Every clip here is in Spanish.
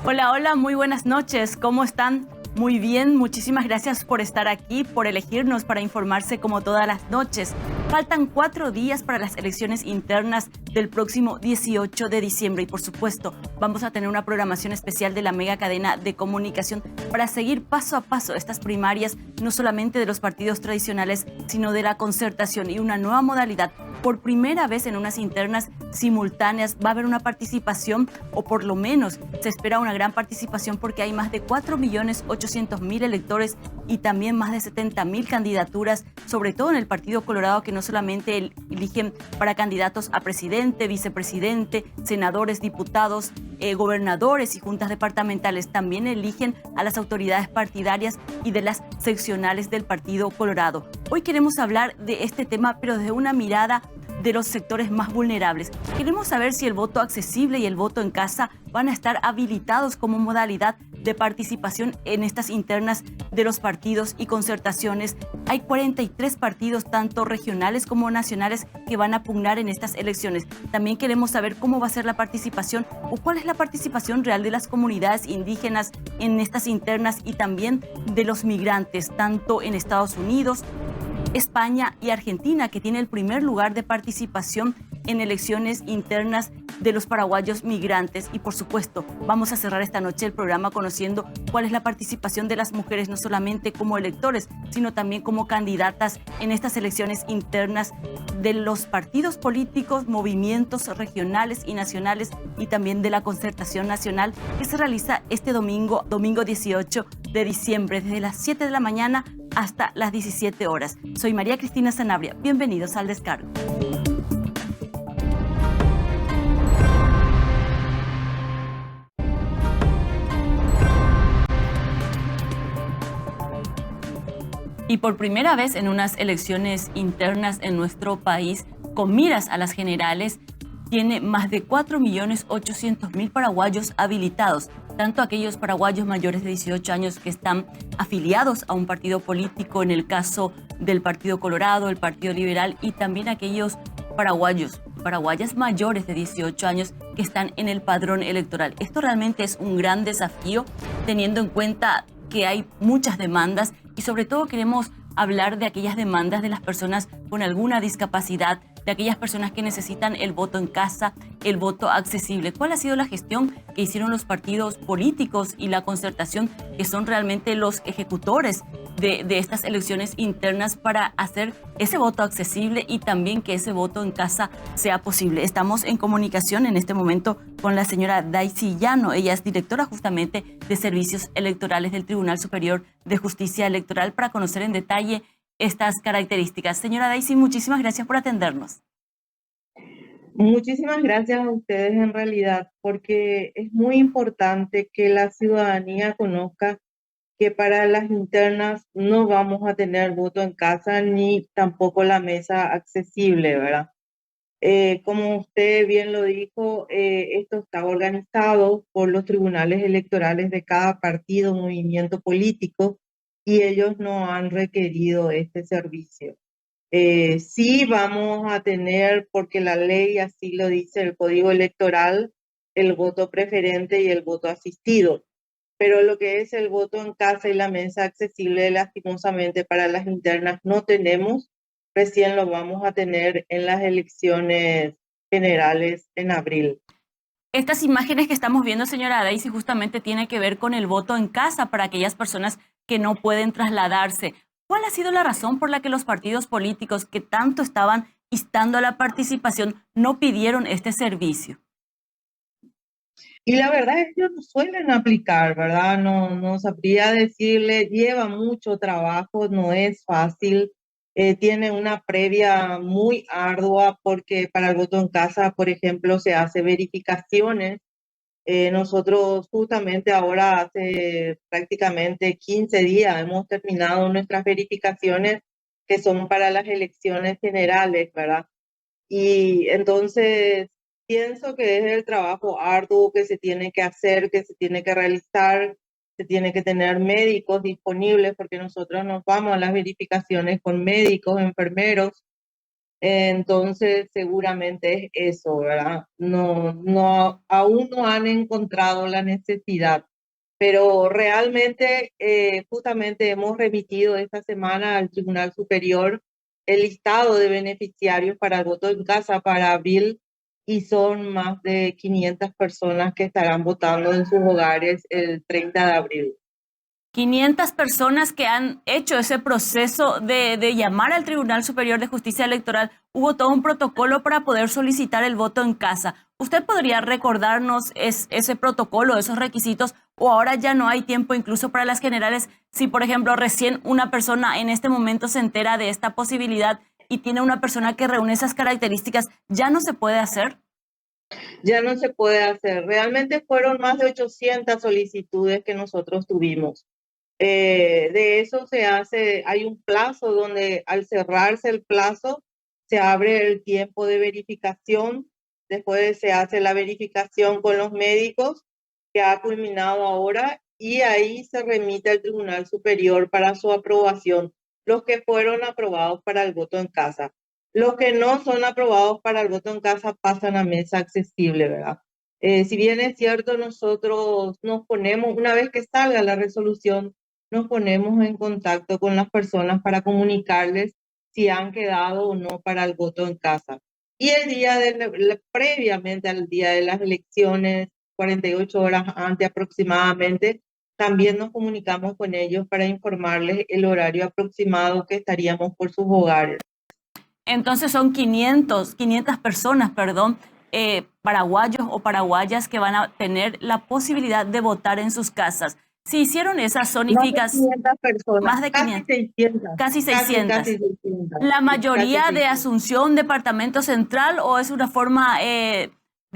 Hola, hola, muy buenas noches. ¿Cómo están? Muy bien, muchísimas gracias por estar aquí, por elegirnos para informarse como todas las noches. Faltan 4 días para las elecciones internas del próximo 18 de diciembre y por supuesto vamos a tener una programación especial de la mega cadena de comunicación para seguir paso a paso estas primarias, no solamente de los partidos tradicionales, sino de la concertación y una nueva modalidad. Por primera vez en unas internas simultáneas va a haber una participación, o por lo menos se espera una gran participación porque hay más de 4.800.000 electores y también más de 70.000 candidaturas, sobre todo en el Partido Colorado, que no solamente eligen para candidatos a presidente, vicepresidente, senadores, diputados, gobernadores y juntas departamentales, también eligen a las autoridades partidarias y de las seccionales del Partido Colorado. Hoy queremos hablar de este tema, pero desde una mirada de los sectores más vulnerables. Queremos saber si el voto accesible y el voto en casa van a estar habilitados como modalidad de participación en estas internas de los partidos y concertaciones. Hay 43 partidos, tanto regionales como nacionales, que van a pugnar en estas elecciones. También queremos saber cómo va a ser la participación o cuál es la participación real de las comunidades indígenas en estas internas y también de los migrantes, tanto en Estados Unidos, España y Argentina, que tiene el primer lugar de participación en elecciones internas de los paraguayos migrantes. Y por supuesto, vamos a cerrar esta noche el programa conociendo cuál es la participación de las mujeres, no solamente como electores, sino también como candidatas en estas elecciones internas de los partidos políticos, movimientos regionales y nacionales y también de la concertación nacional que se realiza este domingo 18 de diciembre, desde las 7 de la mañana hasta las 17 horas. Soy María Cristina Sanabria. Bienvenidos al Descargo. Y por primera vez en unas elecciones internas en nuestro país, con miras a las generales, tiene más de 4.800.000 paraguayos habilitados, tanto aquellos paraguayos mayores de 18 años que están afiliados a un partido político, en el caso del Partido Colorado, el Partido Liberal, y también aquellos paraguayas mayores de 18 años que están en el padrón electoral. Esto realmente es un gran desafío, teniendo en cuenta que hay muchas demandas y sobre todo queremos hablar de aquellas demandas de las personas con alguna discapacidad, de aquellas personas que necesitan el voto en casa, el voto accesible. ¿Cuál ha sido la gestión que hicieron los partidos políticos y la concertación, que son realmente los ejecutores de estas elecciones internas, para hacer ese voto accesible y también que ese voto en casa sea posible? Estamos en comunicación en este momento con la señora Daisy Llano. Ella es directora justamente de Servicios Electorales del Tribunal Superior de Justicia Electoral, para conocer en detalle estas características. Señora Daisy, muchísimas gracias por atendernos. Muchísimas gracias a ustedes en realidad, porque es muy importante que la ciudadanía conozca que para las internas no vamos a tener voto en casa ni tampoco la mesa accesible, ¿verdad? Como usted bien lo dijo, esto está organizado por los tribunales electorales de cada partido, movimiento político, y ellos no han requerido este servicio. Sí vamos a tener, porque la ley así lo dice, el código electoral, el voto preferente y el voto asistido. Pero lo que es el voto en casa y la mesa accesible, lastimosamente para las internas no tenemos. Recién lo vamos a tener en las elecciones generales en abril. Estas imágenes que estamos viendo, señora Daisy, justamente tiene que ver con el voto en casa para aquellas personas que no pueden trasladarse. ¿Cuál ha sido la razón por la que los partidos políticos que tanto estaban instando a la participación no pidieron este servicio? Y la verdad es que ellos no suelen aplicar, ¿verdad? No sabría decirle, lleva mucho trabajo, no es fácil, tiene una previa muy ardua, porque para el voto en casa, por ejemplo, se hace verificaciones. Nosotros justamente ahora, hace prácticamente 15 días, hemos terminado nuestras verificaciones que son para las elecciones generales, ¿verdad? Y entonces pienso que es el trabajo arduo que se tiene que hacer, que se tiene que realizar, se tiene que tener médicos disponibles porque nosotros nos vamos a las verificaciones con médicos, enfermeros. Entonces, seguramente es eso, ¿verdad? Aún no han encontrado la necesidad, pero realmente, justamente hemos remitido esta semana al Tribunal Superior el listado de beneficiarios para el voto en casa para abril y son más de 500 personas que estarán votando en sus hogares el 30 de abril. 500 personas que han hecho ese proceso de llamar al Tribunal Superior de Justicia Electoral. Hubo todo un protocolo para poder solicitar el voto en casa. ¿Usted podría recordarnos ese protocolo, esos requisitos, o ahora ya no hay tiempo incluso para las generales? Si, por ejemplo, recién una persona en este momento se entera de esta posibilidad y tiene una persona que reúne esas características, ¿ya no se puede hacer? Ya no se puede hacer. Realmente fueron más de 800 solicitudes que nosotros tuvimos. De eso hay un plazo donde al cerrarse el plazo se abre el tiempo de verificación, después se hace la verificación con los médicos que ha culminado ahora y ahí se remite al Tribunal Superior para su aprobación, los que fueron aprobados para el voto en casa. Los que no son aprobados para el voto en casa pasan a mesa accesible, ¿verdad? Si bien es cierto, nosotros nos ponemos, una vez que salga la resolución, nos ponemos en contacto con las personas para comunicarles si han quedado o no para el voto en casa. Y previamente al día de las elecciones, 48 horas antes aproximadamente, también nos comunicamos con ellos para informarles el horario aproximado que estaríamos por sus hogares. Entonces son 500 personas, perdón, paraguayos o paraguayas que van a tener la posibilidad de votar en sus casas. Si hicieron esas Más de zonificaciones, 500 personas, más de casi 500, 600, casi 600. casi 600, ¿La sí, casi mayoría de 600. Asunción, Departamento Central, o es una forma de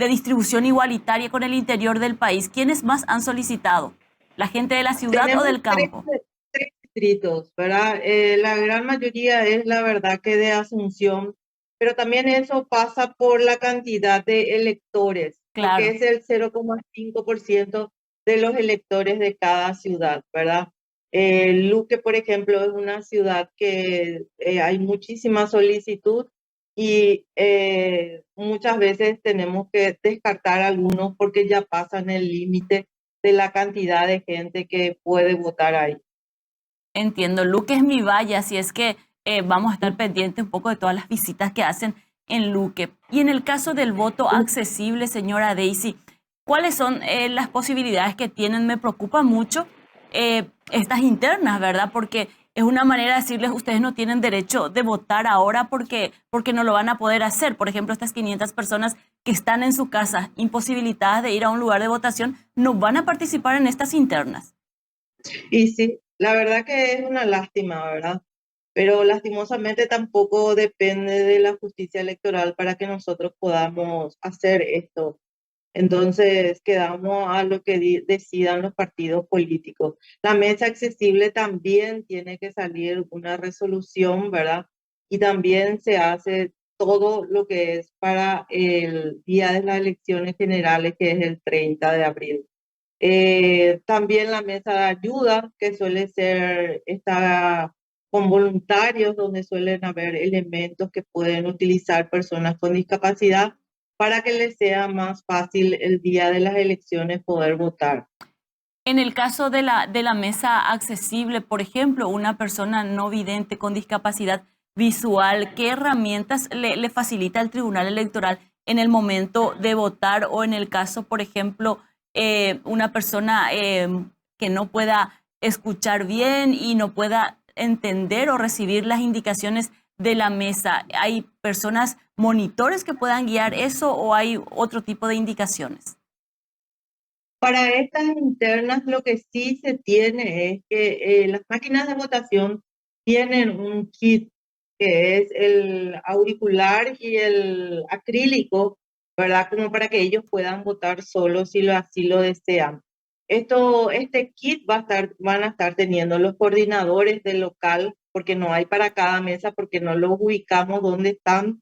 distribución igualitaria con el interior del país? ¿Quiénes más han solicitado? ¿La gente de la ciudad o Tenemos del campo? tres distritos, ¿verdad? La gran mayoría es la verdad que de Asunción, pero también eso pasa por la cantidad de electores, porque Claro. es el 0,5% de los electores de cada ciudad, ¿verdad? Luque, por ejemplo, es una ciudad que hay muchísima solicitud y muchas veces tenemos que descartar algunos porque ya pasan el límite de la cantidad de gente que puede votar ahí. Entiendo. Luque es mi valla, así es que vamos a estar pendientes un poco de todas las visitas que hacen en Luque. Y en el caso del voto accesible, señora Daisy, ¿cuáles son las posibilidades que tienen? Me preocupa mucho estas internas, ¿verdad? Porque es una manera de decirles, ustedes no tienen derecho de votar ahora porque no lo van a poder hacer. Por ejemplo, estas 500 personas que están en su casa imposibilitadas de ir a un lugar de votación no van a participar en estas internas. Y sí, la verdad que es una lástima, ¿verdad? Pero lastimosamente tampoco depende de la justicia electoral para que nosotros podamos hacer esto. Entonces quedamos a lo que decidan los partidos políticos. La mesa accesible también tiene que salir una resolución, ¿verdad? Y también se hace todo lo que es para el día de las elecciones generales, que es el 30 de abril. También la mesa de ayuda, que suele ser, está con voluntarios, donde suelen haber elementos que pueden utilizar personas con discapacidad para que les sea más fácil el día de las elecciones poder votar. En el caso de la mesa accesible, por ejemplo, una persona no vidente con discapacidad visual, ¿qué herramientas le facilita el Tribunal Electoral en el momento de votar o en el caso, por ejemplo, una persona que no pueda escuchar bien y no pueda entender o recibir las indicaciones de la mesa? ¿Hay personas monitores que puedan guiar eso o hay otro tipo de indicaciones? Para estas internas lo que sí se tiene es que las máquinas de votación tienen un kit que es el auricular y el acrílico, ¿verdad? Como para que ellos puedan votar solos si así lo desean. Este kit van a estar teniendo los coordinadores del local, porque no hay para cada mesa, porque no los ubicamos dónde están.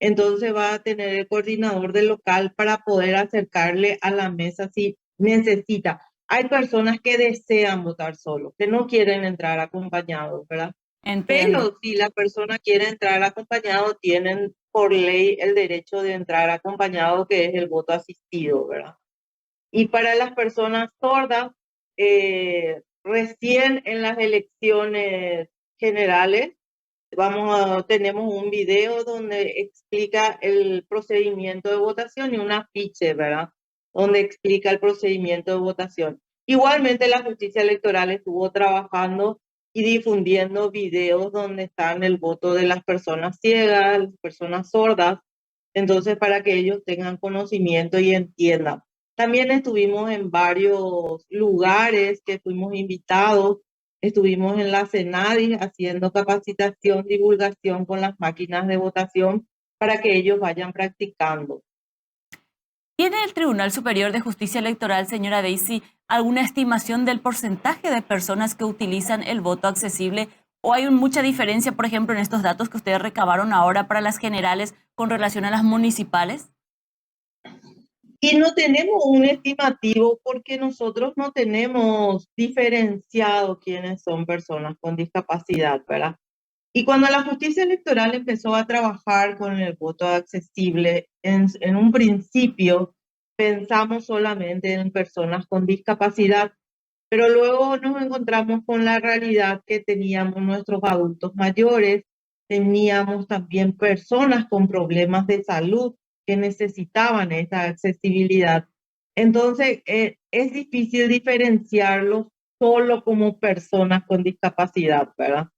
Entonces va a tener el coordinador del local para poder acercarle a la mesa si necesita. hay personas que desean votar solos, que no quieren entrar acompañados, ¿verdad? Entiendo. Pero si la persona quiere entrar acompañado, tienen por ley el derecho de entrar acompañado, que es el voto asistido, ¿verdad? Y para las personas sordas, recién en las elecciones generales, tenemos un video donde explica el procedimiento de votación y un afiche, ¿verdad? Donde explica el procedimiento de votación. Igualmente, la justicia electoral estuvo trabajando y difundiendo videos donde están el voto de las personas ciegas, las personas sordas, entonces para que ellos tengan conocimiento y entiendan. También estuvimos en varios lugares que fuimos invitados. Estuvimos en la CENADI haciendo capacitación, divulgación con las máquinas de votación para que ellos vayan practicando. ¿Tiene el Tribunal Superior de Justicia Electoral, señora Daisy, alguna estimación del porcentaje de personas que utilizan el voto accesible? ¿O hay mucha diferencia, por ejemplo, en estos datos que ustedes recabaron ahora para las generales con relación a las municipales? Y no tenemos un estimativo porque nosotros no tenemos diferenciado quiénes son personas con discapacidad, ¿verdad? Y cuando la justicia electoral empezó a trabajar con el voto accesible, en un principio pensamos solamente en personas con discapacidad, pero luego nos encontramos con la realidad que teníamos nuestros adultos mayores, teníamos también personas con problemas de salud que necesitaban esa accesibilidad. Entonces, es difícil diferenciarlos solo como personas con discapacidad, ¿verdad?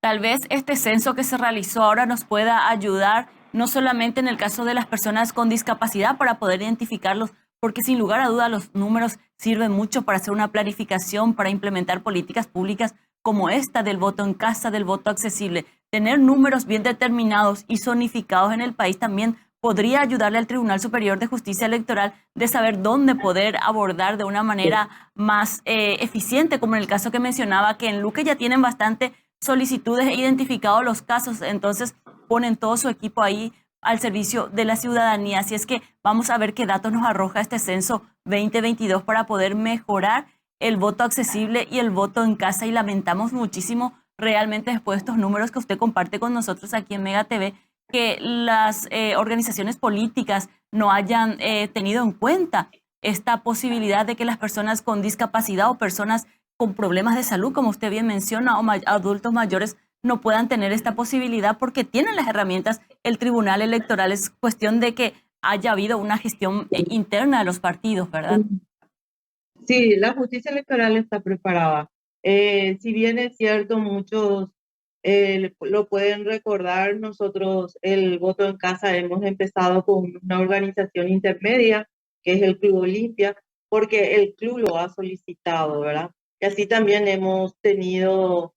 Tal vez este censo que se realizó ahora nos pueda ayudar, no solamente en el caso de las personas con discapacidad, para poder identificarlos, porque sin lugar a duda los números sirven mucho para hacer una planificación, para implementar políticas públicas como esta del voto en casa, del voto accesible. Tener números bien determinados y zonificados en el país también podría ayudarle al Tribunal Superior de Justicia Electoral de saber dónde poder abordar de una manera más eficiente, como en el caso que mencionaba, que en Luque ya tienen bastante solicitudes e identificados los casos, entonces ponen todo su equipo ahí al servicio de la ciudadanía. Así es que vamos a ver qué datos nos arroja este censo 2022 para poder mejorar el voto accesible y el voto en casa. Y lamentamos muchísimo realmente después de estos números que usted comparte con nosotros aquí en Mega TV, que las organizaciones políticas no hayan tenido en cuenta esta posibilidad de que las personas con discapacidad o personas con problemas de salud, como usted bien menciona, o adultos mayores no puedan tener esta posibilidad porque tienen las herramientas. El Tribunal Electoral es cuestión de que haya habido una gestión interna de los partidos, ¿verdad? Sí, la justicia electoral está preparada. Si bien es cierto, muchos lo pueden recordar, nosotros el voto en casa hemos empezado con una organización intermedia, que es el Club Olimpia, porque el club lo ha solicitado, ¿verdad? Y así también hemos tenido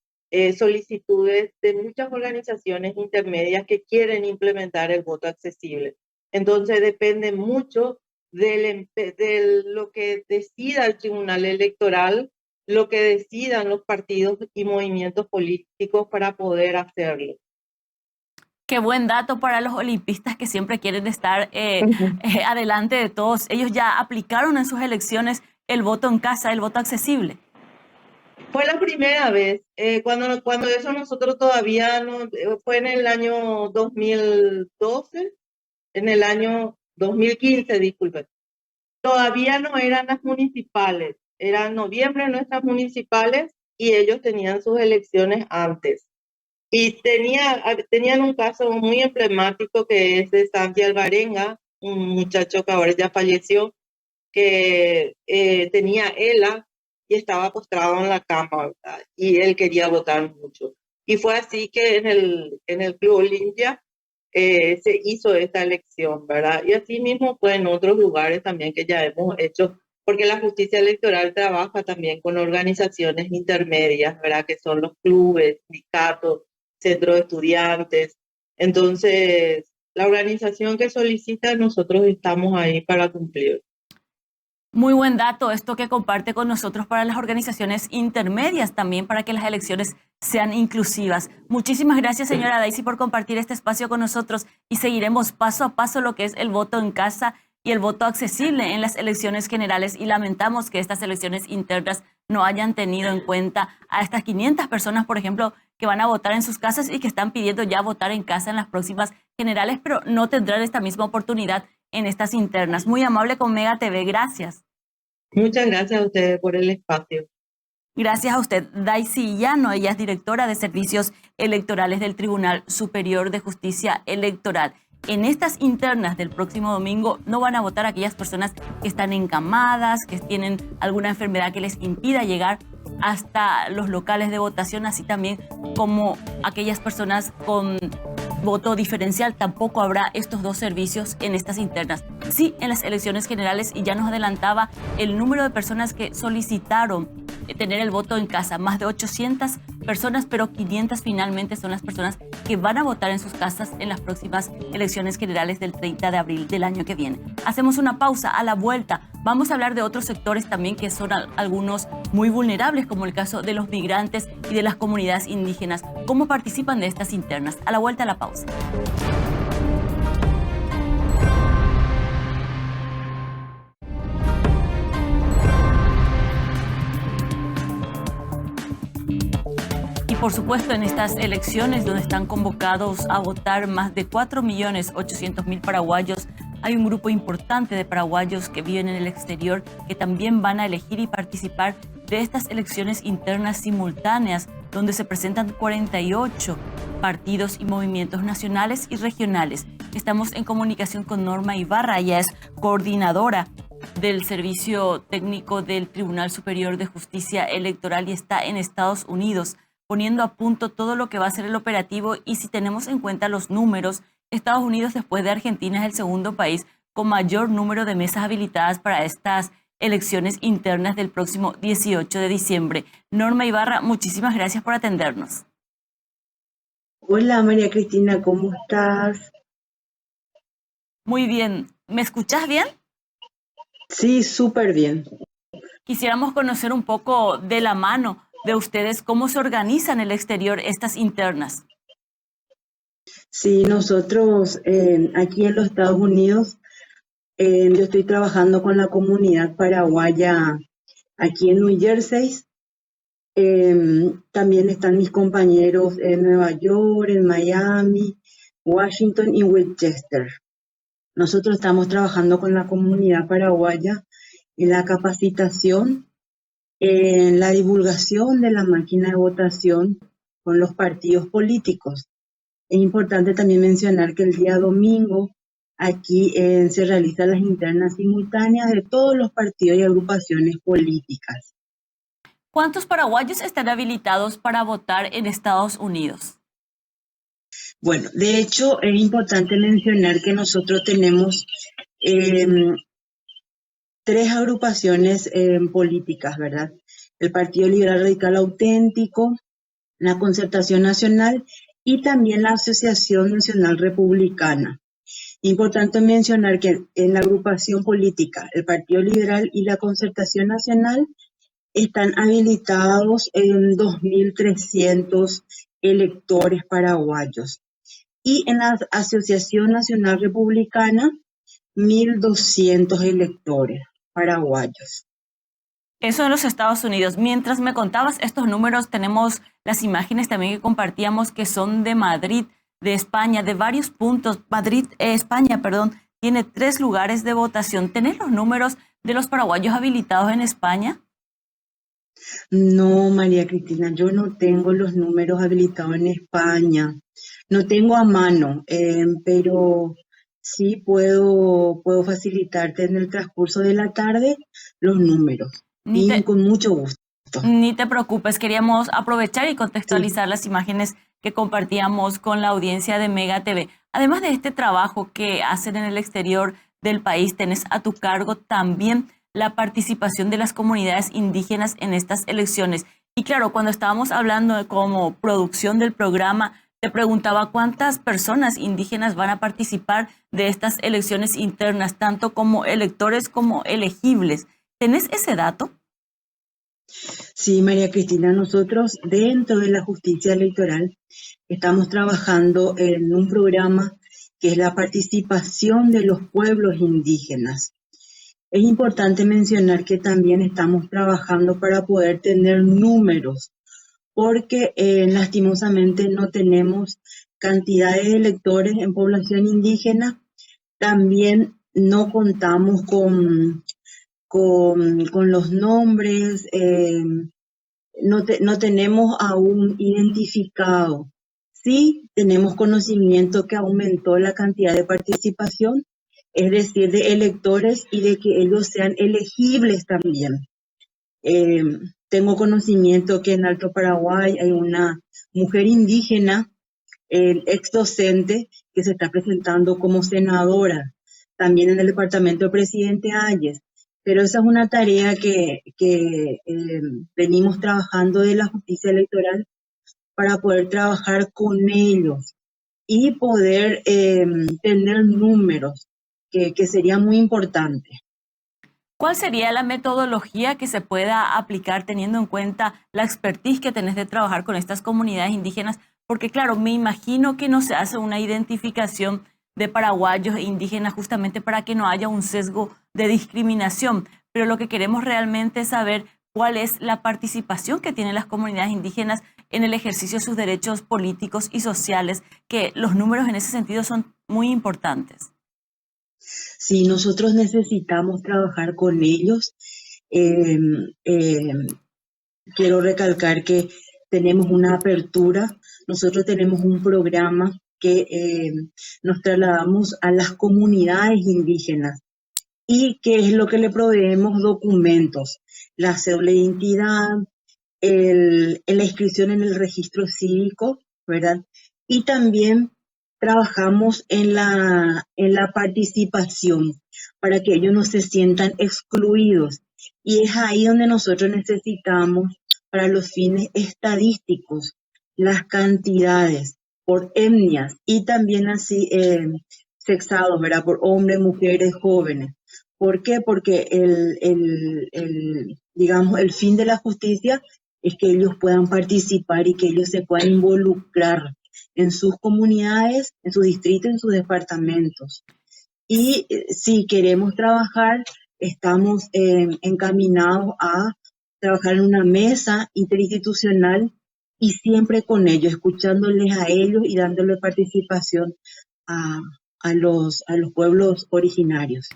solicitudes de muchas organizaciones intermedias que quieren implementar el voto accesible. Entonces depende mucho de lo que decida el Tribunal Electoral, lo que decidan los partidos y movimientos políticos para poder hacerlo. Qué buen dato para los olimpistas que siempre quieren estar adelante de todos. Ellos ya aplicaron en sus elecciones el voto en casa, el voto accesible. Fue la primera vez, cuando eso nosotros todavía no, fue en el año 2012, en el año 2015, disculpe. Todavía no eran las municipales, eran noviembre nuestras municipales y ellos tenían sus elecciones antes. Y tenían un caso muy emblemático que es de Santi Alvarenga, un muchacho que ahora ya falleció, que tenía ELA y estaba postrado en la cama, ¿verdad? Y él quería votar mucho. Y fue así que en el Club Olimpia se hizo esta elección, ¿verdad? Y así mismo fue en otros lugares también que ya hemos hecho, porque la justicia electoral trabaja también con organizaciones intermedias, ¿verdad? Que son los clubes, sindicatos, centros de estudiantes. Entonces, la organización que solicita, nosotros estamos ahí para cumplir. Muy buen dato esto que comparte con nosotros para las organizaciones intermedias también, para que las elecciones sean inclusivas. Muchísimas gracias, señora Daisy, por compartir este espacio con nosotros y seguiremos paso a paso lo que es el voto en casa y el voto accesible en las elecciones generales, y lamentamos que estas elecciones internas no hayan tenido en cuenta a estas 500 personas, por ejemplo, que van a votar en sus casas y que están pidiendo ya votar en casa en las próximas generales, pero no tendrán esta misma oportunidad en estas internas. Muy amable con Mega TV, gracias. Muchas gracias a ustedes por el espacio. Gracias a usted, Daisy Llano. Ella es directora de Servicios Electorales del Tribunal Superior de Justicia Electoral. En estas internas del próximo domingo no van a votar aquellas personas que están encamadas, que tienen alguna enfermedad que les impida llegar hasta los locales de votación, así también como aquellas personas con voto diferencial. Tampoco habrá estos dos servicios en estas internas. Sí, en las elecciones generales, y ya nos adelantaba el número de personas que solicitaron tener el voto en casa, más de 800 personas, pero 500 finalmente son las personas que van a votar en sus casas en las próximas elecciones generales del 30 de abril del año que viene. Hacemos una pausa. A la vuelta vamos a hablar de otros sectores también que son algunos muy vulnerables, como el caso de los migrantes y de las comunidades indígenas. ¿Cómo participan de estas internas? A la vuelta, a la pausa. Por supuesto, en estas elecciones donde están convocados a votar más de 4.800.000 paraguayos, hay un grupo importante de paraguayos que viven en el exterior que también van a elegir y participar de estas elecciones internas simultáneas, donde se presentan 48 partidos y movimientos nacionales y regionales. Estamos en comunicación con Norma Ibarra. Ella es coordinadora del Servicio Técnico del Tribunal Superior de Justicia Electoral y está en Estados Unidos, poniendo a punto todo lo que va a ser el operativo. Y si tenemos en cuenta los números, Estados Unidos, después de Argentina, es el segundo país con mayor número de mesas habilitadas para estas elecciones internas del próximo 18 de diciembre. Norma Ibarra, muchísimas gracias por atendernos. Hola María Cristina, ¿cómo estás? Muy bien. ¿Me escuchás bien? Sí, súper bien. Quisiéramos conocer un poco de la mano de ustedes cómo se organizan en el exterior estas internas. Sí, nosotros aquí en los Estados Unidos, yo estoy trabajando con la comunidad paraguaya aquí en New Jersey. También están mis compañeros en Nueva York, en Miami, Washington y Winchester. Nosotros estamos trabajando con la comunidad paraguaya en la capacitación, en la divulgación de la máquina de votación con los partidos políticos. Es importante también mencionar que el día domingo aquí se realizan las internas simultáneas de todos los partidos y agrupaciones políticas. ¿Cuántos paraguayos están habilitados para votar en Estados Unidos? Bueno, de hecho es importante mencionar que nosotros tenemos 3 agrupaciones políticas, ¿verdad? El Partido Liberal Radical Auténtico, la Concertación Nacional y también la Asociación Nacional Republicana. Importante mencionar que en la agrupación política, el Partido Liberal y la Concertación Nacional están habilitados en 2.300 electores paraguayos. Y en la Asociación Nacional Republicana, 1.200 electores paraguayos. Eso en los Estados Unidos. Mientras me contabas estos números, tenemos las imágenes también que compartíamos que son de Madrid, de España, de varios puntos. España, tiene 3 lugares de votación. ¿Tenés los números de los paraguayos habilitados en España? No, María Cristina, yo no tengo los números habilitados en España. No tengo a mano, pero sí puedo facilitarte en el transcurso de la tarde los números. Con mucho gusto. Ni te preocupes, queríamos aprovechar y contextualizar las imágenes que compartíamos con la audiencia de Mega TV. Además de este trabajo que hacen en el exterior del país, tenés a tu cargo también la participación de las comunidades indígenas en estas elecciones. Y claro, cuando estábamos hablando de como producción del programa, te preguntaba cuántas personas indígenas van a participar de estas elecciones internas, tanto como electores como elegibles. ¿Tenés ese dato? Sí, María Cristina, nosotros dentro de la justicia electoral estamos trabajando en un programa que es la participación de los pueblos indígenas. Es importante mencionar que también estamos trabajando para poder tener números, porque lastimosamente no tenemos cantidades de electores en población indígena. También no contamos con los nombres, no tenemos aún identificado. Sí tenemos conocimiento que aumentó la cantidad de participación, es decir, de electores y de que ellos sean elegibles también. Tengo conocimiento que en Alto Paraguay hay una mujer indígena, ex docente, que se está presentando como senadora, también en el departamento del presidente Hayes. Pero esa es una tarea que venimos trabajando de la justicia electoral para poder trabajar con ellos y poder tener números, que sería muy importante. ¿Cuál sería la metodología que se pueda aplicar teniendo en cuenta la expertise que tenés de trabajar con estas comunidades indígenas? Porque claro, me imagino que no se hace una identificación de paraguayos e indígenas justamente para que no haya un sesgo de discriminación, pero lo que queremos realmente es saber cuál es la participación que tienen las comunidades indígenas en el ejercicio de sus derechos políticos y sociales, que los números en ese sentido son muy importantes. Sí, nosotros necesitamos trabajar con ellos. Eh, eh, Quiero recalcar que tenemos una apertura. Nosotros tenemos un programa que nos trasladamos a las comunidades indígenas y que es lo que le proveemos documentos, la cédula de identidad, la inscripción en el registro cívico, ¿verdad? Y también trabajamos en la participación para que ellos no se sientan excluidos. Y es ahí donde nosotros necesitamos, para los fines estadísticos, las cantidades por etnias y también así sexados, ¿verdad? Por hombres, mujeres, jóvenes. ¿Por qué? Porque digamos, el fin de la justicia es que ellos puedan participar y que ellos se puedan involucrar en sus comunidades, en sus distritos, en sus departamentos. Y si queremos trabajar, estamos encaminados a trabajar en una mesa interinstitucional y siempre con ellos, escuchándoles a ellos y dándole participación a los pueblos originarios.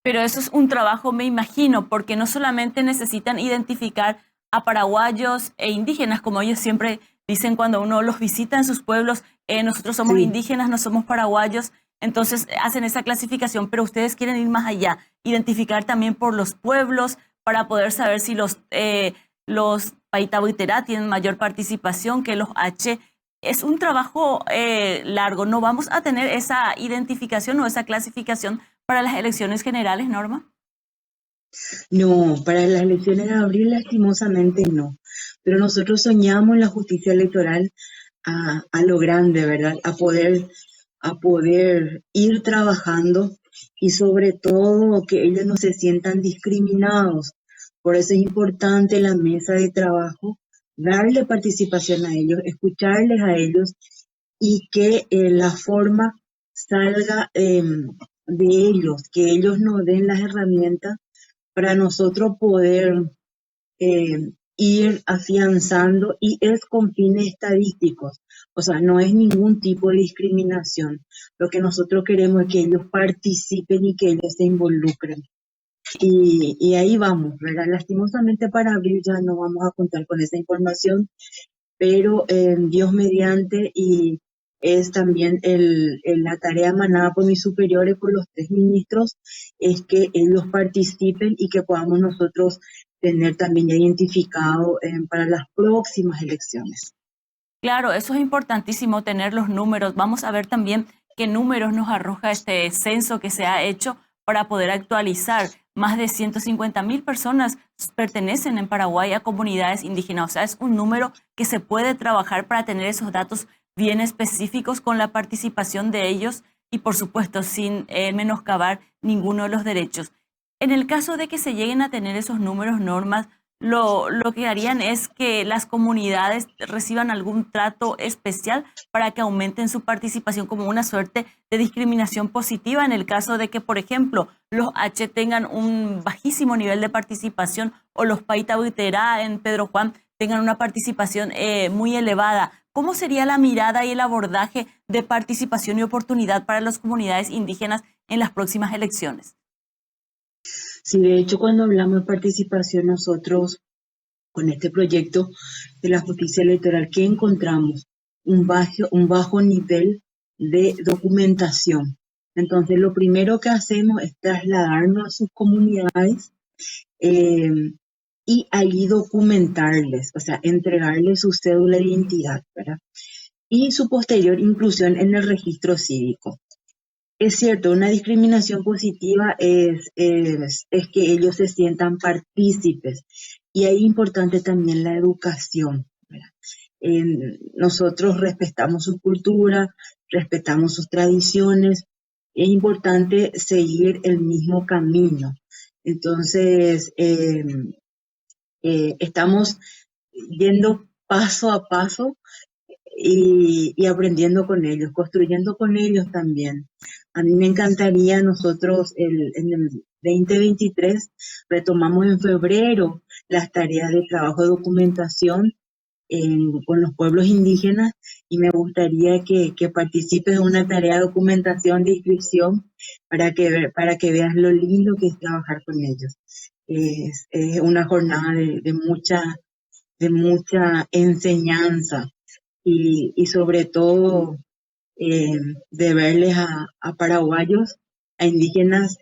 Pero eso es un trabajo, me imagino, porque no solamente necesitan identificar a paraguayos e indígenas, como ellos siempre dicen cuando uno los visita en sus pueblos, nosotros somos indígenas, no somos paraguayos, entonces hacen esa clasificación, pero ustedes quieren ir más allá, identificar también por los pueblos para poder saber si los Paitabuiterá tienen mayor participación que los H. Es un trabajo largo, no vamos a tener esa identificación o esa clasificación para las elecciones generales, Norma. No, para las elecciones de abril lastimosamente no, pero nosotros soñamos en la justicia electoral a lo grande, ¿verdad? A poder ir trabajando y sobre todo que ellos no se sientan discriminados. Por eso es importante la mesa de trabajo, darle participación a ellos, escucharles a ellos y que la forma salga de ellos, que ellos nos den las herramientas para nosotros poder ir afianzando, y es con fines estadísticos, o sea, no es ningún tipo de discriminación. Lo que nosotros queremos es que ellos participen y que ellos se involucren. Y ahí vamos, ¿verdad? Lastimosamente para abril ya no vamos a contar con esa información, pero Dios mediante, y es también la tarea emanada por mis superiores, por los 3 ministros, es que ellos participen y que podamos nosotros tener también ya identificado para las próximas elecciones. Claro, eso es importantísimo, tener los números. Vamos a ver también qué números nos arroja este censo que se ha hecho para poder actualizar. Más de 150.000 personas pertenecen en Paraguay a comunidades indígenas. O sea, es un número que se puede trabajar para tener esos datos bien específicos con la participación de ellos y, por supuesto, sin menoscabar ninguno de los derechos. En el caso de que se lleguen a tener esos números, Normas, lo que harían es que las comunidades reciban algún trato especial para que aumenten su participación, como una suerte de discriminación positiva en el caso de que, por ejemplo, los H tengan un bajísimo nivel de participación o los Paita Buiterá en Pedro Juan tengan una participación muy elevada. ¿Cómo sería la mirada y el abordaje de participación y oportunidad para las comunidades indígenas en las próximas elecciones? Sí, de hecho, cuando hablamos de participación, nosotros con este proyecto de la justicia electoral, ¿qué encontramos? Un bajo nivel de documentación. Entonces, lo primero que hacemos es trasladarnos a sus comunidades y allí documentarles, o sea, entregarles su cédula de identidad, ¿verdad? Y su posterior inclusión en el registro cívico. Es cierto, una discriminación positiva es que ellos se sientan partícipes, y ahí es importante también la educación, ¿verdad? Nosotros respetamos su cultura, respetamos sus tradiciones, es importante seguir el mismo camino. Entonces, estamos yendo paso a paso y aprendiendo con ellos, construyendo con ellos también. A mí me encantaría, nosotros en el 2023 retomamos en febrero las tareas de trabajo de documentación con los pueblos indígenas, y me gustaría que participes en una tarea de documentación de inscripción para que veas lo lindo que es trabajar con ellos. Es una jornada de mucha enseñanza y sobre todo de verles a paraguayos, a indígenas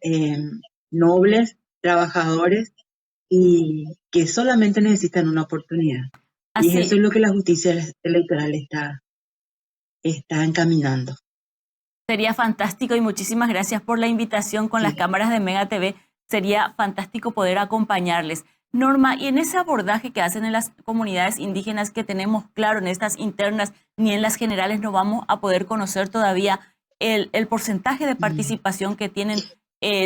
nobles, trabajadores, y que solamente necesitan una oportunidad. Y eso Así, es lo que la justicia electoral está encaminando. sería fantástico y muchísimas gracias por la invitación con las Sí. cámaras de Mega TV. Sería fantástico poder acompañarles. Norma, y en ese abordaje que hacen en las comunidades indígenas que tenemos claro, en estas internas ni en las generales no vamos a poder conocer todavía el porcentaje de participación que tienen,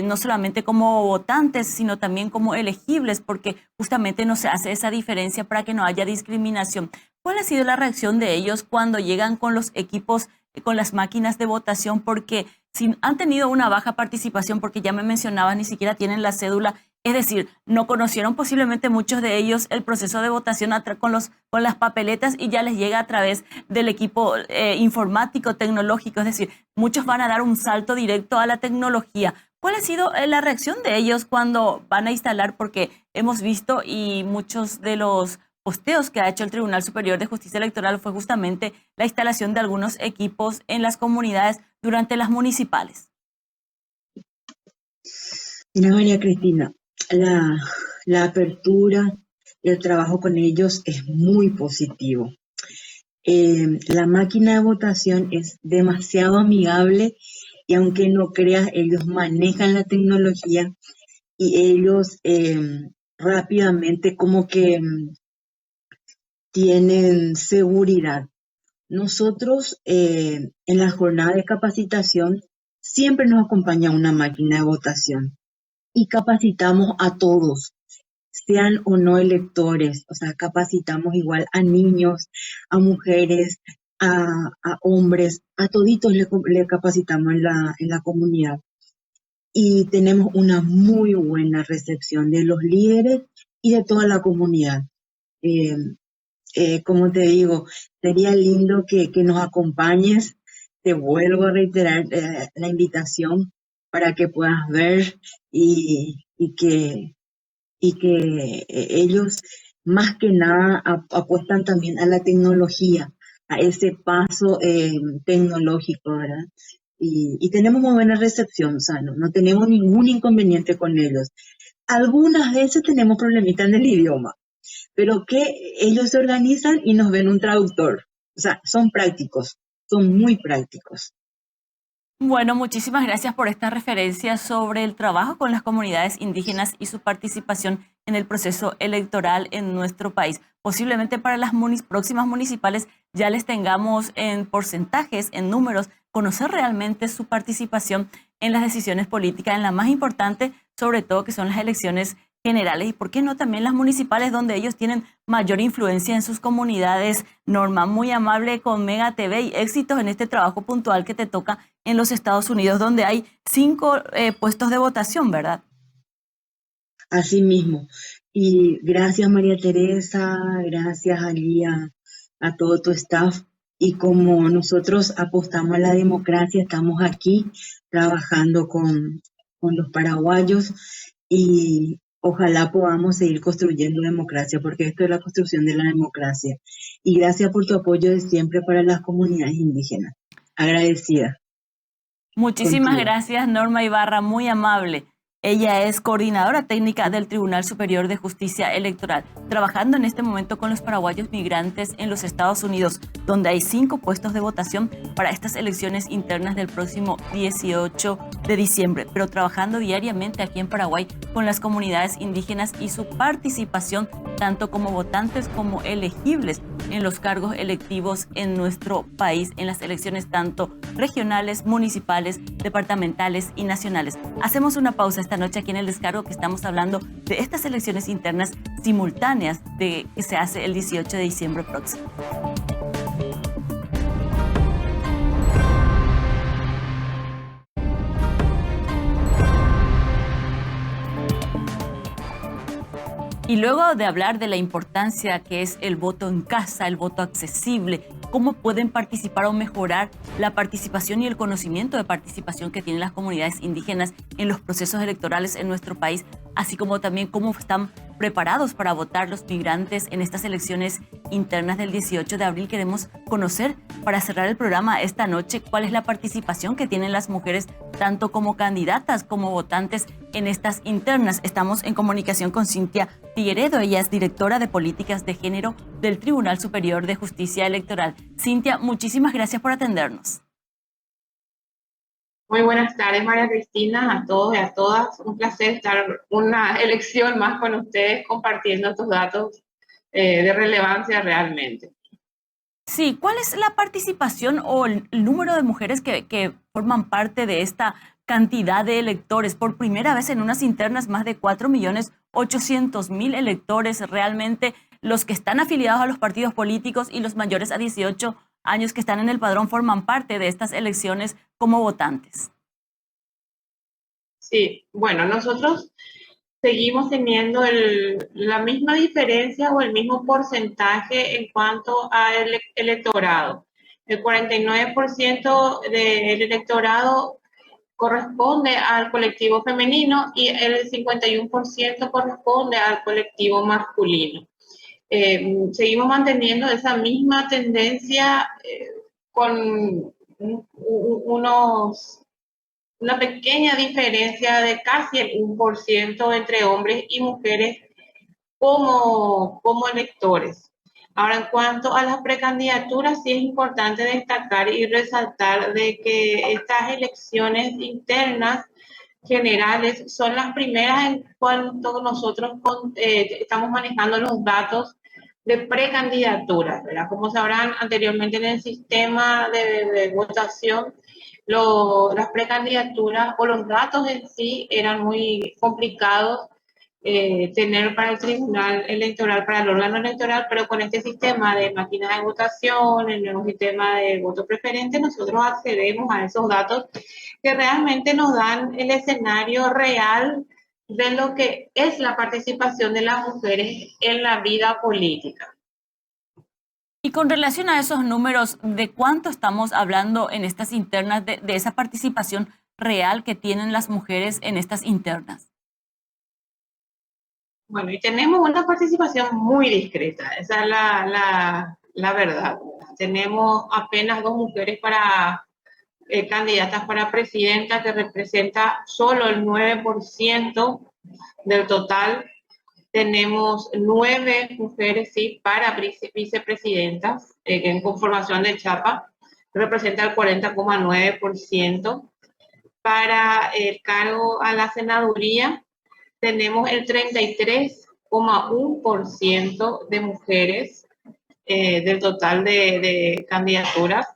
no solamente como votantes, sino también como elegibles, porque justamente no se hace esa diferencia para que no haya discriminación. ¿Cuál ha sido la reacción de ellos cuando llegan con los equipos, con las máquinas de votación? Porque si han tenido una baja participación, porque ya me mencionabas, ni siquiera tienen la cédula, es decir, no conocieron posiblemente muchos de ellos el proceso de votación con las papeletas, y ya les llega a través del equipo informático, tecnológico, es decir, muchos van a dar un salto directo a la tecnología. ¿Cuál ha sido la reacción de ellos cuando van a instalar? Porque hemos visto, y muchos de los posteos que ha hecho el Tribunal Superior de Justicia Electoral fue justamente la instalación de algunos equipos en las comunidades durante las municipales. Mira, María Cristina, la apertura y el trabajo con ellos es muy positivo. La máquina de votación es demasiado amigable, y aunque no creas, ellos manejan la tecnología, y ellos rápidamente como que tienen seguridad. Nosotros en la jornada de capacitación siempre nos acompaña una máquina de votación, y capacitamos a todos, sean o no electores. O sea, capacitamos igual a niños, a mujeres, a hombres, a toditos le capacitamos en la comunidad. Y tenemos una muy buena recepción de los líderes y de toda la comunidad. Como te digo, sería lindo que nos acompañes. Te vuelvo a reiterar la invitación para que puedas ver y que ellos más que nada apuestan también a la tecnología, a ese paso tecnológico, ¿verdad? Y tenemos muy buena recepción, o sea, no tenemos ningún inconveniente con ellos. Algunas veces tenemos problemitas en el idioma, pero que ellos se organizan y nos ven un traductor. O sea, son prácticos, son muy prácticos. Bueno, muchísimas gracias por esta referencia sobre el trabajo con las comunidades indígenas y su participación en el proceso electoral en nuestro país. Posiblemente para las próximas municipales ya les tengamos en porcentajes, en números, conocer realmente su participación en las decisiones políticas, en la más importante, sobre todo, que son las elecciones generales y por qué no también las municipales donde ellos tienen mayor influencia en sus comunidades. Norma, muy amable con Mega TV y éxitos en este trabajo puntual que te toca en los Estados Unidos, donde hay 5 puestos de votación, ¿verdad? Así mismo. Y gracias María Teresa, gracias allí a todo tu staff. Y como nosotros apostamos a la democracia, estamos aquí trabajando con los paraguayos y ojalá podamos seguir construyendo democracia, porque esto es la construcción de la democracia. Y gracias por tu apoyo de siempre para las comunidades indígenas. Agradecida Muchísimas contigo. gracias, Norma Ibarra, muy amable. Ella es coordinadora técnica del Tribunal Superior de Justicia Electoral, trabajando en este momento con los paraguayos migrantes en los Estados Unidos, donde hay 5 puestos de votación para estas elecciones internas del próximo 18 de diciembre, pero trabajando diariamente aquí en Paraguay con las comunidades indígenas y su participación tanto como votantes como elegibles en los cargos electivos en nuestro país, en las elecciones tanto regionales, municipales, departamentales y nacionales. Hacemos una pausa esta noche aquí en El Descargo, que estamos hablando de estas elecciones internas simultáneas que se hace el 18 de diciembre próximo. Y luego de hablar de la importancia que es el voto en casa, el voto accesible, cómo pueden participar o mejorar la participación y el conocimiento de participación que tienen las comunidades indígenas en los procesos electorales en nuestro país, así como también cómo están preparados para votar los migrantes en estas elecciones internas del 18 de abril. Queremos conocer, para cerrar el programa esta noche, cuál es la participación que tienen las mujeres, tanto como candidatas como votantes en estas internas. Estamos en comunicación con Cintia Figueredo, ella es directora de Políticas de Género del Tribunal Superior de Justicia Electoral. Cintia, muchísimas gracias por atendernos. Muy buenas tardes, María Cristina, a todos y a todas. Un placer estar una elección más con ustedes compartiendo estos datos de relevancia realmente. Sí, ¿cuál es la participación o el número de mujeres que forman parte de esta cantidad de electores? Por primera vez en unas internas, más de 4.800.000 electores, realmente los que están afiliados a los partidos políticos y los mayores a 18 años que están en el padrón forman parte de estas elecciones como votantes. Sí, bueno, nosotros seguimos teniendo la misma diferencia o el mismo porcentaje en cuanto al electorado. El 49% del electorado corresponde al colectivo femenino y el 51% corresponde al colectivo masculino. Seguimos manteniendo esa misma tendencia con una pequeña diferencia de casi el 1% entre hombres y mujeres como electores. Ahora, en cuanto a las precandidaturas, sí es importante destacar y resaltar de que estas elecciones internas generales son las primeras en cuanto nosotros estamos manejando los datos de precandidaturas, ¿verdad? Como sabrán, anteriormente en el sistema de votación, las precandidaturas o los datos en sí eran muy complicados tener para el tribunal electoral, para el órgano electoral, pero con este sistema de máquinas de votación, el nuevo sistema de voto preferente, nosotros accedemos a esos datos que realmente nos dan el escenario real de lo que es la participación de las mujeres en la vida política. Y con relación a esos números, ¿de cuánto estamos hablando en estas internas, de esa participación real que tienen las mujeres en estas internas? Bueno, y tenemos una participación muy discreta, esa es la verdad. Tenemos apenas 2 mujeres candidatas para presidenta, que representa solo el 9% del total. Tenemos 9 mujeres, sí, para vicepresidentas en conformación de chapa, que representa el 40,9%. Para el cargo a la senaduría, tenemos el 33,1% de mujeres del total de candidaturas.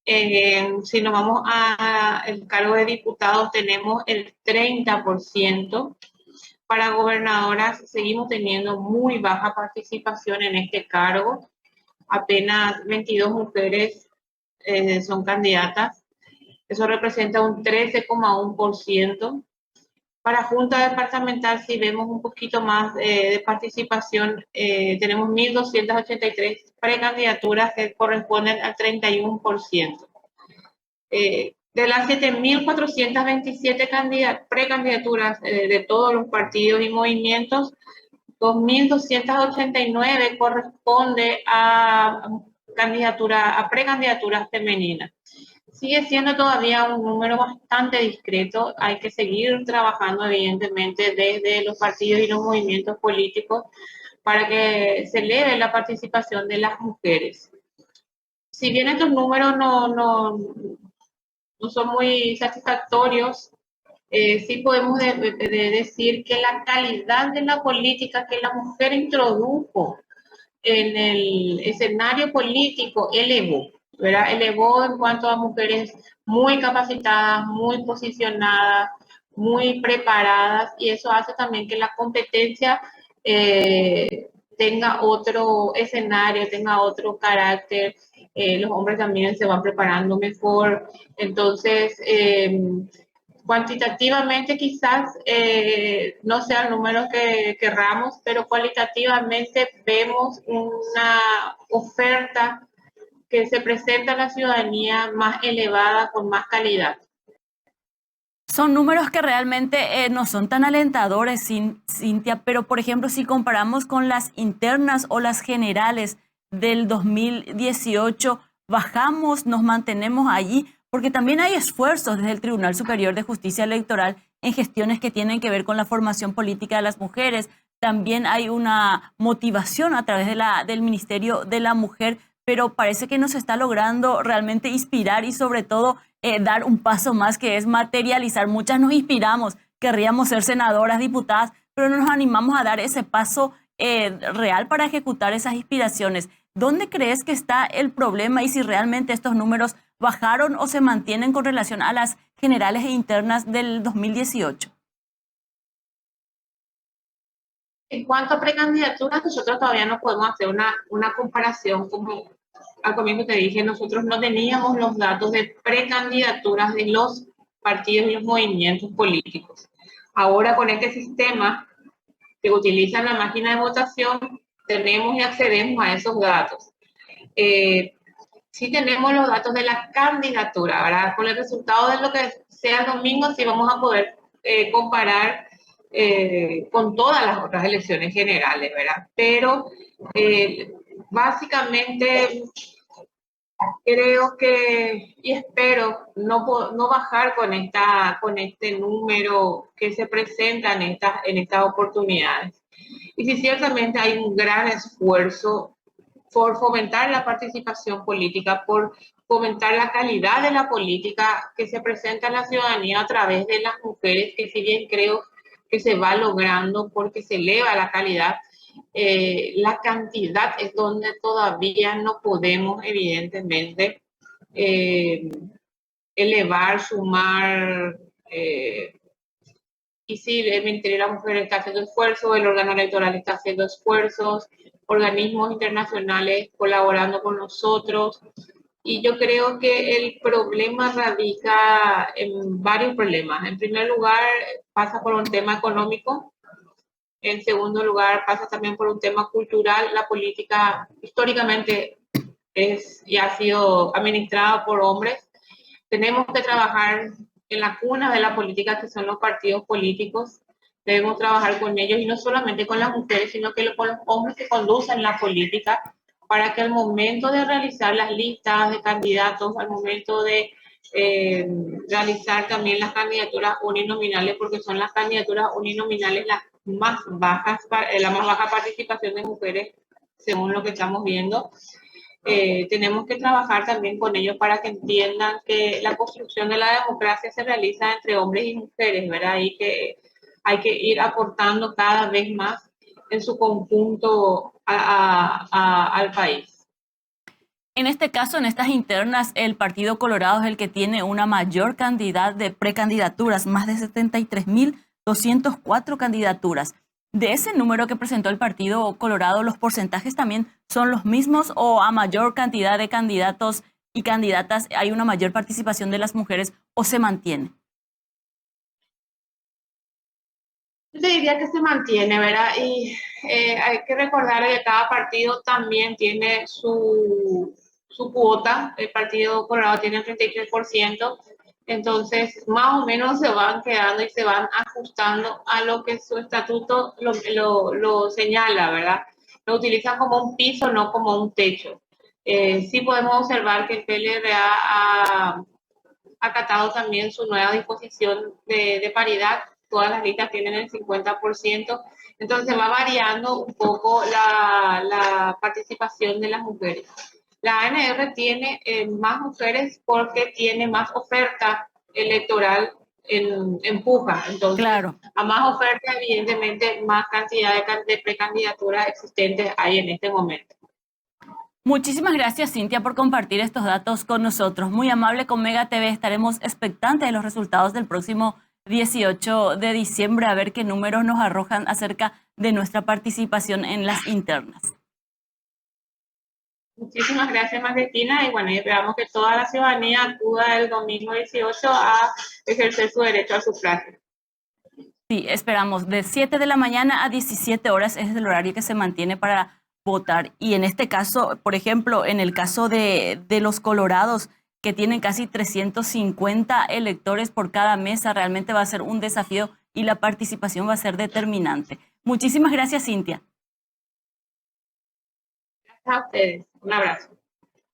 Si nos vamos al cargo de diputados, tenemos el 30%. Para gobernadoras seguimos teniendo muy baja participación en este cargo. Apenas 22 mujeres son candidatas. Eso representa un 13,1%. Para Junta Departamental, si vemos un poquito más de participación, tenemos 1.283 precandidaturas que corresponden al 31%. De las 7.427 precandidaturas de todos los partidos y movimientos, 2.289 corresponde a precandidaturas femeninas. Sigue siendo todavía un número bastante discreto. Hay que seguir trabajando, evidentemente, desde los partidos y los movimientos políticos para que se eleve la participación de las mujeres. Si bien estos números no son muy satisfactorios, sí podemos decir que la calidad de la política que la mujer introdujo en el escenario político elevó, ¿verdad? Elevó en cuanto a mujeres muy capacitadas, muy posicionadas, muy preparadas, y eso hace también que la competencia tenga otro escenario, tenga otro carácter. Los hombres también se van preparando mejor. Entonces, cuantitativamente quizás no sea el número que querramos, pero cualitativamente vemos una oferta que se presenta a la ciudadanía más elevada, con más calidad. Son números que realmente no son tan alentadores, Cintia, pero por ejemplo, si comparamos con las internas o las generales del 2018, bajamos, nos mantenemos allí, porque también hay esfuerzos desde el Tribunal Superior de Justicia Electoral en gestiones que tienen que ver con la formación política de las mujeres. También hay una motivación a través del Ministerio de la Mujer, pero parece que nos está logrando realmente inspirar y sobre todo dar un paso más, que es materializar. Muchas nos inspiramos, querríamos ser senadoras, diputadas, pero no nos animamos a dar ese paso real para ejecutar esas inspiraciones. ¿Dónde crees que está el problema y si realmente estos números bajaron o se mantienen con relación a las generales e internas del 2018? En cuanto a precandidaturas, nosotros todavía no podemos hacer una comparación. Como al comienzo te dije, nosotros no teníamos los datos de precandidaturas de los partidos y los movimientos políticos. Ahora, con este sistema que utiliza la máquina de votación, tenemos y accedemos a esos datos. Sí tenemos los datos de la candidatura, ¿verdad? Con el resultado de lo que sea el domingo, sí vamos a poder comparar con todas las otras elecciones generales, ¿verdad? Pero básicamente creo que, y espero no bajar con este número que se presenta en estas oportunidades. Y sí, ciertamente hay un gran esfuerzo por fomentar la participación política, por fomentar la calidad de la política que se presenta a la ciudadanía a través de las mujeres, que si bien creo que se va logrando porque se eleva la calidad, la cantidad es donde todavía no podemos, evidentemente, elevar, sumar. Y sí, el Ministerio de la Mujer está haciendo esfuerzos, el órgano electoral está haciendo esfuerzos, organismos internacionales colaborando con nosotros. Y yo creo que el problema radica en varios problemas. En primer lugar, pasa por un tema económico. En segundo lugar, pasa también por un tema cultural. La política históricamente es y ha sido administrada por hombres. Tenemos que trabajar en la cuna de la política, que son los partidos políticos. Debemos trabajar con ellos, y no solamente con las mujeres, sino que con los hombres que conducen la política, para que al momento de realizar las listas de candidatos, al momento de realizar también las candidaturas uninominales, porque son las candidaturas uninominales las más bajas, la más baja participación de mujeres, según lo que estamos viendo. Tenemos que trabajar también con ellos para que entiendan que la construcción de la democracia se realiza entre hombres y mujeres, ¿verdad? Y que hay que ir aportando cada vez más en su conjunto al país. En este caso, en estas internas, el Partido Colorado es el que tiene una mayor cantidad de precandidaturas, más de 73.000 204 candidaturas. De ese número que presentó el Partido Colorado, ¿los porcentajes también son los mismos o a mayor cantidad de candidatos y candidatas hay una mayor participación de las mujeres o se mantiene? Yo te diría que se mantiene, ¿verdad? Y hay que recordar que cada partido también tiene su cuota. El Partido Colorado tiene el 33%, entonces más o menos se van quedando y se van ajustando a lo que su estatuto lo señala, ¿verdad? Lo utilizan como un piso, no como un techo. Sí podemos observar que el PLRA ha acatado también su nueva disposición de paridad. Todas las listas tienen el 50%, entonces va variando un poco la participación de las mujeres. La ANR tiene más mujeres porque tiene más oferta electoral en puja, entonces Claro. a más oferta evidentemente más cantidad de precandidaturas existentes hay en este momento. Muchísimas gracias, Cintia, por compartir estos datos con nosotros. Muy amable con Mega TV. Estaremos expectantes de los resultados del próximo 18 de diciembre, a ver qué números nos arrojan acerca de nuestra participación en las internas. Muchísimas gracias, Martina. Y bueno, esperamos que toda la ciudadanía acuda el domingo 18 a ejercer su derecho al sufragio. Sí, esperamos. De 7 de la mañana a 17 horas es el horario que se mantiene para votar. Y en este caso, por ejemplo, en el caso de los colorados, que tienen casi 350 electores por cada mesa, realmente va a ser un desafío y la participación va a ser determinante. Muchísimas gracias, Cintia. Gracias a ustedes. Un abrazo.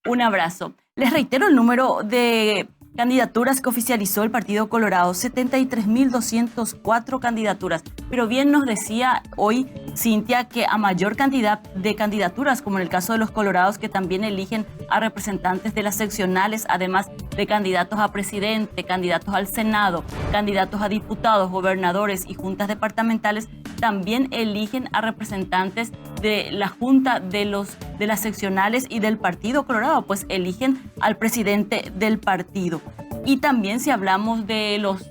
Un abrazo. Les reitero el número de candidaturas que oficializó el Partido Colorado, 73.204 candidaturas. Pero bien nos decía hoy Cintia que a mayor cantidad de candidaturas, como en el caso de los colorados que también eligen a representantes de las seccionales, además de candidatos a presidente, candidatos al Senado, candidatos a diputados, gobernadores y juntas departamentales, también eligen a representantes de la junta de las seccionales y del Partido Colorado, pues eligen al presidente del partido. Y también si hablamos de los...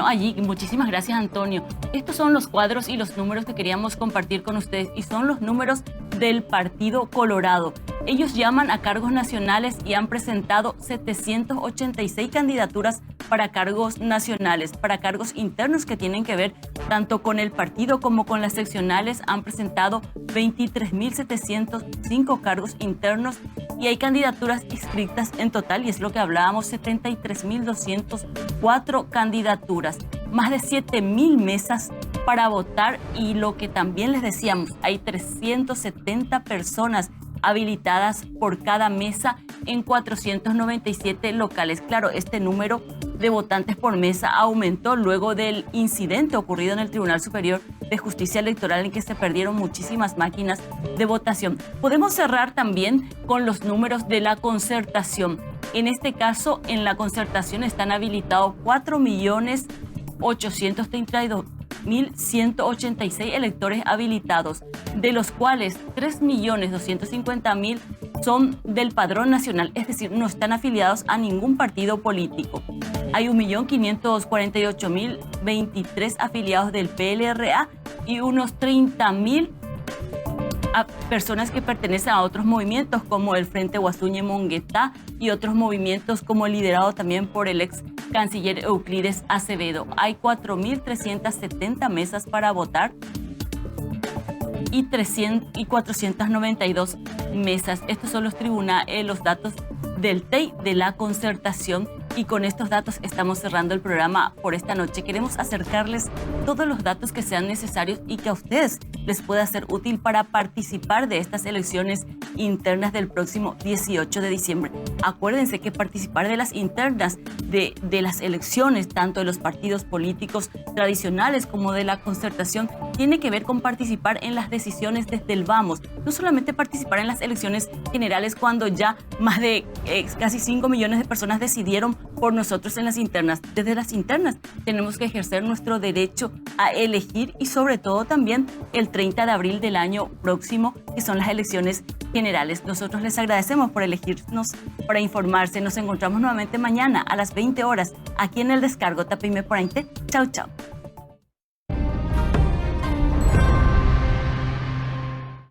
allí, muchísimas gracias, Antonio. Estos son los cuadros y los números que queríamos compartir con ustedes y son los números del Partido Colorado. Ellos llaman a cargos nacionales y han presentado 786 candidaturas para cargos nacionales, para cargos internos que tienen que ver tanto con el partido como con las seccionales. Han presentado 23.705 cargos internos y hay candidaturas inscritas en total, y es lo que hablábamos, 73.204 candidaturas, más de 7.000 mesas para votar, y lo que también les decíamos, hay 370 personas habilitadas por cada mesa en 497 locales. Claro, este número de votantes por mesa aumentó luego del incidente ocurrido en el Tribunal Superior de Justicia Electoral en que se perdieron muchísimas máquinas de votación. Podemos cerrar también con los números de la concertación. En este caso, en la concertación están habilitados 4.832.186 electores habilitados, de los cuales 3.250.000 son del Padrón Nacional, es decir, no están afiliados a ningún partido político. Hay 1.548.023 afiliados del PLRA y unos 30.000 personas que pertenecen a otros movimientos como el Frente Guasuñe Monguetá y otros movimientos como el liderado también por el ex canciller Euclides Acevedo. Hay 4.370 mesas para votar y 492 mesas. Estos son los datos del TEI de la concertación, y con estos datos estamos cerrando el programa por esta noche. Queremos acercarles todos los datos que sean necesarios y que a ustedes les pueda ser útil para participar de estas elecciones internas del próximo 18 de diciembre. Acuérdense que participar de las internas de las elecciones, tanto de los partidos políticos tradicionales como de la concertación, tiene que ver con participar en las decisiones desde el vamos. No solamente participar en las elecciones generales cuando ya más de casi 5 millones de personas decidieron por nosotros en las internas. Desde las internas tenemos que ejercer nuestro derecho a elegir, y sobre todo también el 30 de abril del año próximo, que son las elecciones generales. Nosotros les agradecemos por elegirnos para informarse. Nos encontramos nuevamente mañana a las 20 horas aquí en El Descargo. Tapime por ahí. Chau, chau.